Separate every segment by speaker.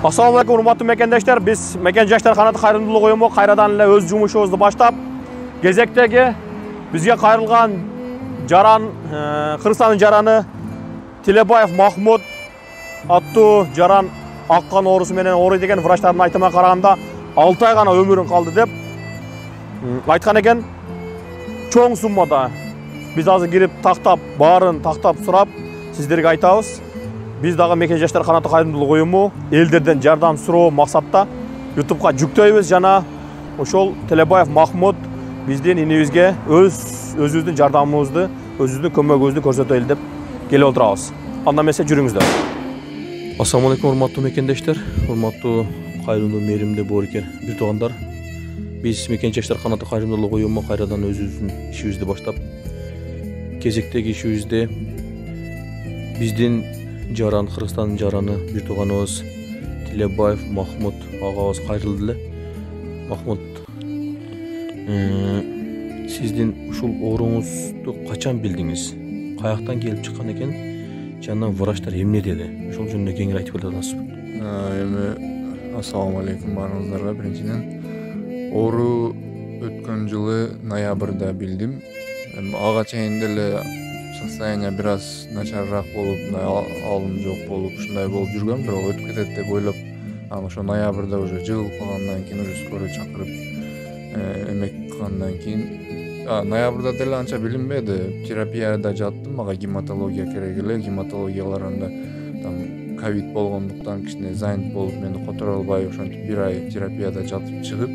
Speaker 1: Assalamu alaikum hurmatly mekendeshler. Biz Meken Жаштар Канаты кайрымдуулук уюму кайрадан эле өз жумушубузду баштап, кезектеги бизге кайрылган жаран, Кыргызстандын жараны Тилебаев Махмуд аттуу жаран аккан оорусу менен ооруй деген врачтардын айтымына караганда 6 ай гана өмүрүн калды деп айткан экен. Чоң суммада биз азыр кирип тактап, баарын тактап сурап сиздерге айтабыз. Biz dagы Мекен Жаштар Канаты кайрымдуулук уюму элдерден жардам суроо максатта YouTube'га жүктөйбүз жана ошол Телебаев Махмуд биздин инибизге өзүбүздүн жардамыбызды, өзүбүздүн көмөгүбүздү көрсөтөлү деп келип отурабыз. Анда эмесе жүрүңүздөр. Ассаламу алейкум урматтуу мекендештер, урматтуу кайрымдуу мээримдүү боорукер бир туугандар. Биз Мекен Жаштар Канаты кайрымдуулук уюму кайрадан өзүбүздүн ишибизди баштап, кезектеги ишибизде биздин жаран, Кыргызстандын жараны бир тууганыбыз Тилебаев Махмуд агабыз кайрылды эле. Махмуд, сиздин ушул ооруңузду качан билдиңиз? Каяктан келип чыккан экен? Жана врачтар эмне деди? Ошол жөнүндө кеңири айтып бере аласызбы?
Speaker 2: Эми ассаламу алейкум баарыңыздарга. Биринчиден оору өткөн жылы ноябрда билдим. Ага чейин деле состояние бираз начарыраак болуп, алым жок болуп, ушундай болуп жүргөн, бирок өтүп кетет деп ойлоп, анан ошо ноябрда уже жыгылып калгандан кийин уже скорый чакырып эмек кылгандан кийин ноябрда деле анча билинбеди. Терапияда жаттым, мага гематология керек эле. Гематологияларында там ковид болгондуктан кичине занят болуп мени которо албай, ошентип бир ай терапияда жатып чыгып,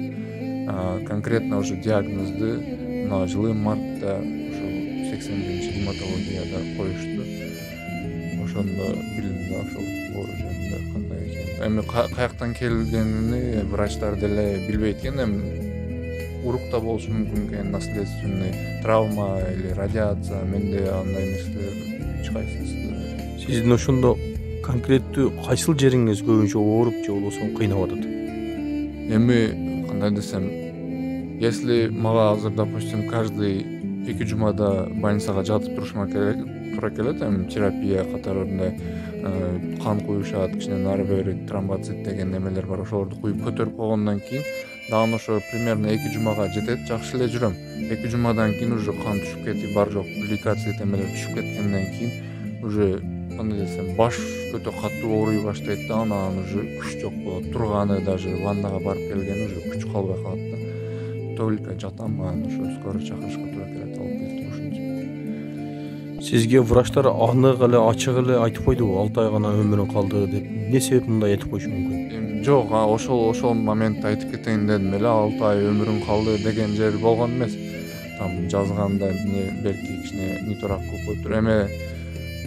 Speaker 2: конкретно уже диагнозду мына жылы мартта 81-ci гематологияда коюшту. Ошондо билдим да ошол оору жөнүндө кандай экенин. Эми каяктан келгенин врачтар деле билбейт экен. Эми урукта болушу мүмкүн экен, наследственный травма или радиация, менде андай нерселер эч кайсысы.
Speaker 1: Сиздин ошондо конкреттүү кайсыл жериңиз көбүнчө ооруп же болбосо кыйнап атат?
Speaker 2: Эми кандай десем, если мага азыр, допустим, каждый 2 жумада больницага жатып турушума туура келет, эми терапия катарында кан куюшат, кичине нары бери тромбоцит деген немелер бар, ошолорду куюп көтөрүп койгондон кийин дагы ошо примерно 2 жумага жетет, жакшы эле жүрөм. 2 жумадан кийин уже кан түшүп кетип, бар жок гликацит эмелер түшүп кеткенден кийин уже кандай десем, баш өтө катуу ооруй баштайт да, анан уже күч жок болот. Турганы даже ваннага барып келгени уже күч калбай калат да. Только жатам, анан ошо скорый чакырышка туура келет, алып келип ушунча.
Speaker 1: Сизге врачтар анык эле ачык эле айтып койдубу, 6 ай гана өмүрүң калды деп? Эмне себеп мындай айтып коюшу мүмкүн?
Speaker 2: Жок, ошол моментте айтып кетейин дедим эле, 6 ай өмүрүң калды деген жер болгон эмес. Там жазганда белки кичине ниторак кылып коюптур. Эми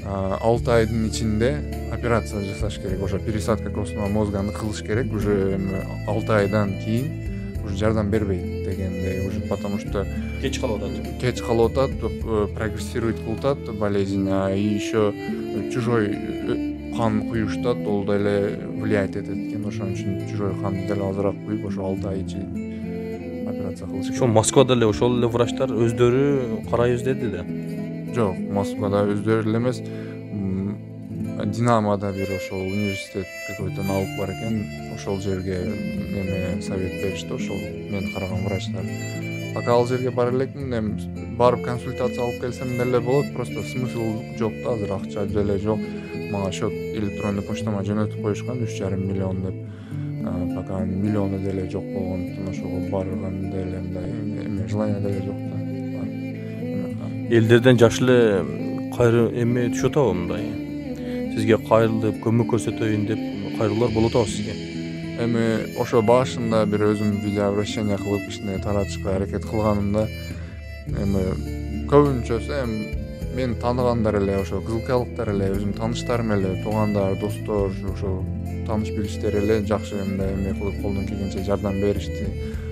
Speaker 2: 6 айдын ичинде операция жасаш керек, ошо пересадка костного мозганы кылыш керек. Уже эми 6 айдан кийин уже жардам бербейт дегендей, уже потому что
Speaker 1: Кеч
Speaker 2: калып атат, прогрессирует кылып атат болезнь, и еще чужой кан куюштат, ол деле влиять этет экен. Ошон үчүн чужой канды деле азыраак куюп, ошо 6 ай ичи операция кылыш керек.
Speaker 1: Ошо Москвада эле ошол эле врачтар өздөрү карайбыз деди да?
Speaker 2: Жок, Москвада өздөрү эле эмес, Динамода бир ошол университет какой-то наук бар экен, ошол жерге неме совет беришти, ошол мен караган врачтар. Пока ал жерге бара элекмин, эми барып консультация алып келсем деле болот, просто смысл жок да, азыр акча деле жок. Мага счет электронный почтама жөнөтүп коюшкан 3,5 миллион деп. Пока миллиону деле жок болгондуктан ошого барган деле мындай желание деле жок да.
Speaker 1: Элдерден жакшы эле кайры эме түшүп атабы мындай? Сизге кайрылып көмөк көрсөтөйүн деп кайрылуулар болуп атабы сизге?
Speaker 2: Эми ошо башында бир өзүм видеообращение кылып кичине таратышка аракет кылганымда, эми көбүнчөсү эми мен тааныгандар эле, ошо кызылкалыктар эле, өзүм тааныштарым эле, туугандар, достор, ошо тааныш билиштер эле жакшы мындай эме кылып колдон келгенче жардам беришти.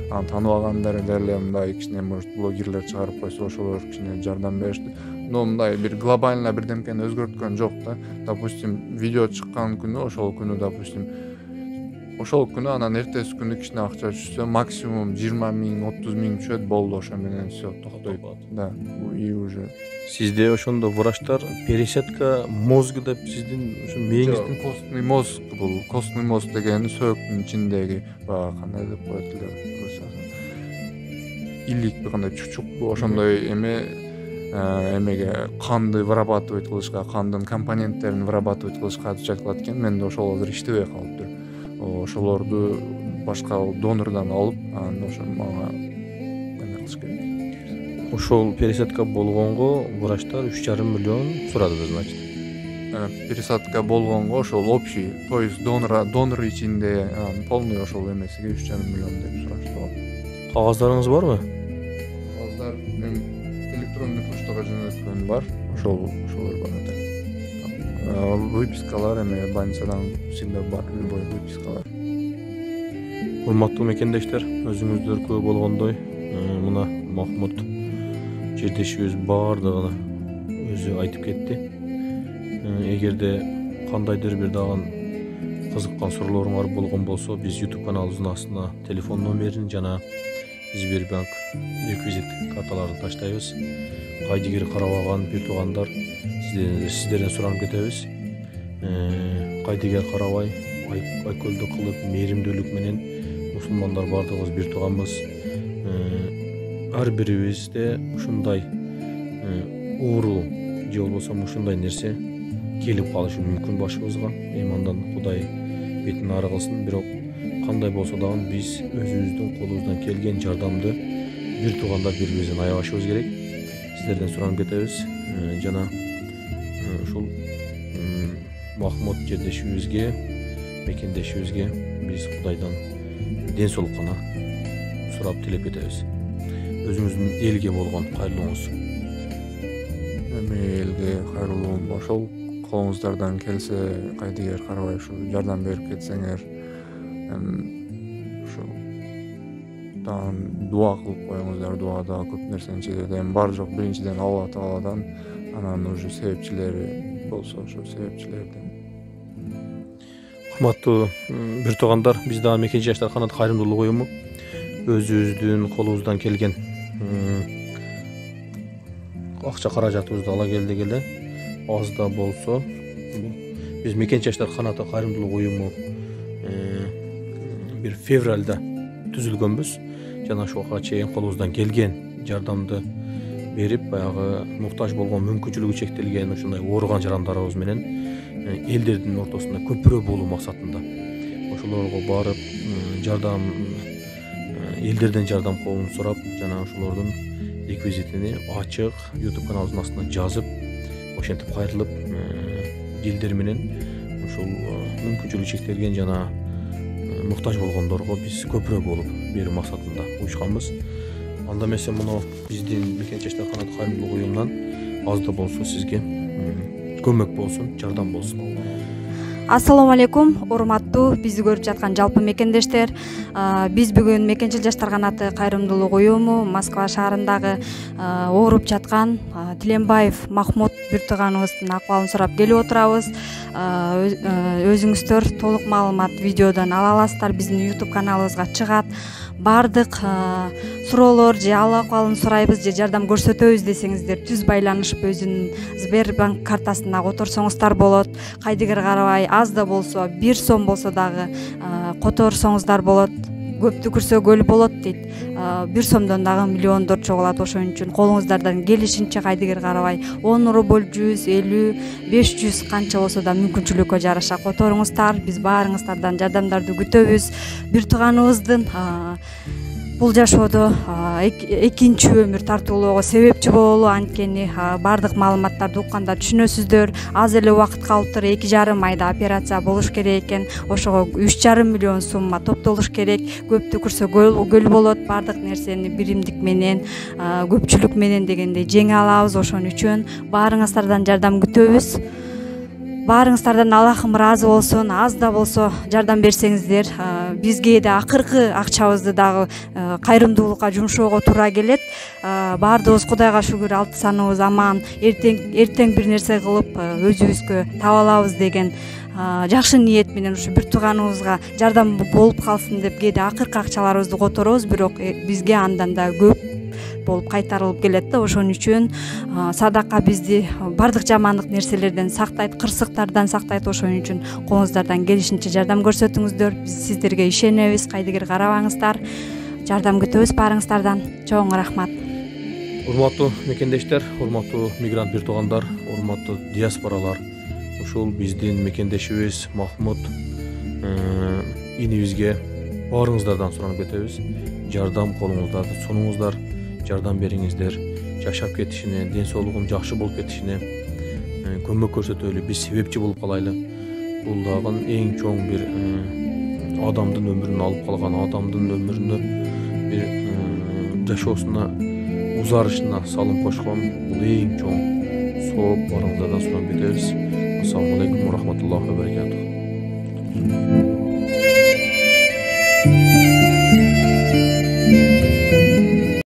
Speaker 2: Анан тааныбагандар деле мындай кичине может блогерлер чыгарып койсо, ошолор кичине жардам беришти. Но мындай бир глобально бирдемкени өзгөрткөн жок да. Допустим, видео чыккан күнү, ошол күнү допустим ошол күнү анан эртеси күнү кичине акча түшсө максимум 20 миң 30 миң түшөт, болду, ошо менен все токтойт. Да, и уже
Speaker 1: Sizde ошондо врачтар пересадка мозга деп сиздин ошо мээңиздин
Speaker 2: костный мозг бул. Костный мозг дегени сөөктүн ичиндеги баягы кандай деп коет эле. Илик кандай чучук ошондой эмеге канды вырабатывать кылышка, кандын компоненттерин вырабатывать кылышка отвечать кылат экен. Менде ошол азыр иштебей калыптыр. Ошолорду башка донордон алып, анан ошо мага эме кылыш керек.
Speaker 1: ошол пересадка болгонго врачтар 3,5 миллион сурады, значит.
Speaker 2: Пересадка болгонго ошол общий, то есть донор ичинде полный ошол эмесиге 3,5 миллион деп сурашты.
Speaker 1: Кагаздарыңыз барбы?
Speaker 2: Кагаздар электронный почтага жөнөткөн бар, ошолор бар да. Выпискалар эме больницадан всегда бар, любой выпискалар.
Speaker 1: Урматтуу мекендештер, өзүңүздөр көп болгондой, мына Махмут жердешибиз бардыгын өзү айтып кетти. Эгерде кандайдыр бир дагы кызыккан суроолоруңар болгон болсо, биз YouTube каналыбыздын астына телефон номерин жана Сбербанк реквизит карталарын таштайбыз. Кайдыгер карабаган бир туугандар сиздерден суранып кетебиз. Кайдыгер карабай, айкөлдүк кылып, мээримдүүлүк менен мусулмандар бардыгыбыз бир тууганбыз. Ар бирибизде ушундай оору же болбосо ушундай нерсе келип калышы мүмкүн башыбызга. Андан Кудай бетин ары кылсын. Бирок кандай болсо дагы биз өзүбүздүн колубуздан келген жардамды бир туугандар бирибизден аябашыбыз керек. Сиздерден суранып кетебиз. Жана ушул Махмут жердешибизге, мекендешибизге биз Кудайдан ден соолук гана сурап тилеп кетебиз. Өзүңүздүн элге болгон кайрылууңуз.
Speaker 2: Эми элге кайрылуум ошол колуңуздардан келсе, кайдыгер карабай ушу жардам берип кетсеңер, ушу таан дуа кылып коюңуздар. Дуада көп нерсени чечет. Эми бар жок биринчиден Алла Тааладан, анан уже себепчилери болсо ошо себепчилерден.
Speaker 1: Урматтуу бир туугандар, биз дагы Мекен Жаштар канаты кайрымдуулук уюму өзүбүздүн колубуздан келген акча каражатыбызды ала келдик эле. Аз да болсо биз Мекен Жаштар канаты кайрымдуулук уюму бир февралда түзүлгөнбүз. Жана ошого чейин колубуздан келген жардамды берип, баягы муктаж болгон, мүмкүнчүлүгү чектелген ушундай ооруган жарандарыбыз менен элдердин ортосунда көпүрө болуу максатында ошолорго барып жардам, элдерден жардам колун сурап, жана ошолордун реквизитини ачык YouTube каналыбыздын астына жазып, ошентип кайрылып, элдер менен ушул мүмкүнчүлүгү чектелген жана муктаж болгондорго биз көпүрө болуп берүү максатында уюшканбыз. Анда эмесе муну биздин Мекен Жаштар канаты кайрымдуулук уюмунан аз да болсо сизге көмөк болсун, жардам болсун.
Speaker 3: Ассаламу алейкум, урматтуу бизди көрүп жаткан жалпы мекендештер. Биз бүгүн Мекенчил Жаштар канаты кайрымдуулук уюму Москва шаарындагы ооруп жаткан Тиленбаев Махмут бир тууганыбыздын акыбалын сурап келип отурабыз. Өзүңүздөр толук маалымат видеодон ала аласыздар. Биздин YouTube каналыбызга чыгат. Бардык суроолор же ал акыбалын сурайбыз же жардам көрсөтөбүз десеңиздер, түз байланышып өзүнүн Сбербанк картасына которсоңуздар болот. Кайдыгер карабай аз да болсо 1 сом болсо дагы которсоңуздар болот. Көптү күрсө көл болот дейт. 1 сомдон дагы миллиондор чогулат. Ошон үчүн колуңуздардан келишинче кайдыгер карабай 10 рубль, 150, 500 канча болсо да мүмкүнчүлүккө жараша которуңуздар. Биз баарыңыздардан жардамдарды күтөбүз. Бир тууганыбыздын бул жашоодо экинчи өмүр тартуулоого себепчи бололу. Анткени бардык маалыматтарды укканда түшүнөсүздөр. Аз эле убакыт калыптыр, 2,5 айда операция болуш керек экен. Ошого 3,5 миллион сумма топтолуш керек. Көптү күрсө көл болот. Бардык нерсени биримдик менен, көпчүлүк менен дегендей жеңе алабыз. Ошон үчүн баарыңыздардан жардам күтөбүз. Баарыңыздардан Аллахым ыраазы болсун. Аз да болсо жардам берсеңиздер, бизге да акыркы акчабызды дагы кайрымдуулукка жумшоого туура келет. Баардыгыбыз Кудайга шүгүр, алты саныбыз аман. Эртең бир нерсе кылып өзүбүзгө таба алабыз деген жакшы ниет менен ушу бир тууганыбызга жардам болуп калсын деп кээде акыркы акчаларыбызды которобуз, бирок бизге андан да көп болуп кайтарылып келет да. Ошон үчүн садака бизди бардык жамандык нерселерден сактайт, кырсыктардан сактайт. Ошон үчүн колуңуздардан келишинче жардам көрсөтүңүздөр. Биз сиздерге ишенебиз. Кайдыгер карабаңыздар. Жардам күтөбүз баарыңыздардан. Чоң рахмат.
Speaker 1: Урматтуу мекендештер, урматтуу мигрант бир туугандар, урматтуу диаспоралар. Ушул биздин мекендешибиз Махмут инибизге баарыңыздардан суранып кетебиз. Жардам колуңуздарды сунуңуздар, жардам бериңиздер. Жашап кетишине, ден соолугун жакшы болуп кетишине көмөк көрсөтөлү, биз себепчи болуп калайлы. Бул дагы эң чоң бир адамдын өмүрүн алып калган, адамдын өмүрүнө бир жашоосуна узарышына салым кошкон бул эң чоң сооп. Баарыңыздардан суранып кетебиз. Ассаламу алейкум ва рахматуллахи ва баракатух.